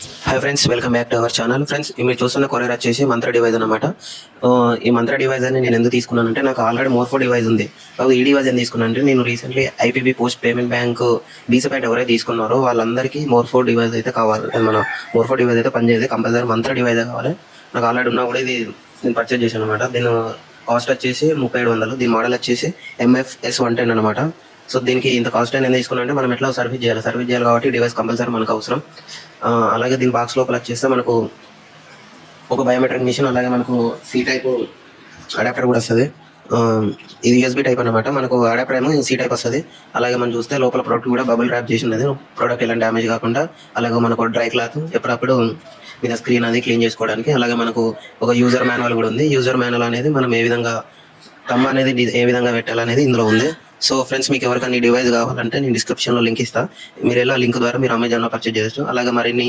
Hi friends, welcome back to our channel. Friends, మీరు చూస్తున్న courier వచ్చేసి మంత్ర డివైస్ అనమాట. ఈ మంత్ర డివైస్ అని నేను ఎందుకు తీసుకున్నానంటే నాకు ఆల్రెడీ మోర్ఫో డివైస్ ఉంది. ఈ డివైస్ అని తీసుకున్నానంటే నేను recently IPB post payment bank బీసీపైట్ ఎవరైతే తీసుకున్నారో వాళ్ళందరికీ మోర్ఫో డివైస్ అయితే కావాలి. మన మోర్ఫో డివైస్ అయితే పనిచేయదు, కంపల్సరీ మంత్ర డివైస్ కావాలి. నాకు ఆల్రెడీ ఉన్నా కూడా ఇది నేను పర్చేజ్ చేశాను అనమాట. దీని కాస్ట్ వచ్చేసి 3700. దీని మోడల్ వచ్చేసి MFS110 అనమాట. సో దీనికి ఇంత కాస్ట్ అనేది తీసుకున్నానంటే మనం ఎట్లా సర్వీస్ చేయాలి కాబట్టి డివైస్ కంపల్సరీ మనకు అవసరం. అలాగే దీని బాక్స్ లోపల వచ్చేస్తే మనకు ఒక బయోమెట్రిక్ మిషన్, అలాగే మనకు సి టైప్ అడాప్టర్ కూడా వస్తుంది. ఇది యూఎస్బీ టైప్ అనమాట. మనకు అడాప్టర్ ఏమో సి టైప్ వస్తుంది. అలాగే మనం చూస్తే లోపల ప్రోడక్ట్ కూడా బబుల్ ర్యాప్ చేసి ఉన్నది, ప్రోడక్ట్ ఎలాంటి డ్యామేజ్ కాకుండా. అలాగే మనకు డ్రై క్లాత్ ఎప్పుడప్పుడు మీద స్క్రీన్ అది క్లీన్ చేసుకోవడానికి. అలాగే మనకు ఒక యూజర్ మాన్యువల్ కూడా ఉంది. యూజర్ మాన్యువల్ అనేది మనం ఏ విధంగా తమ్ అనేది ఏ విధంగా పెట్టాలనేది ఇందులో ఉంది. సో ఫ్రెండ్స్, మీకు ఎవరికైనా ఈ డివైస్ కావాలంటే నేను డిస్క్రిప్షన్లో లింక్ ఇస్తాను. మీరు ఎలా లింక్ ద్వారా మీరు అమెజాన్లో పర్చేజ్ చేయొచ్చు. అలాగే మరిన్ని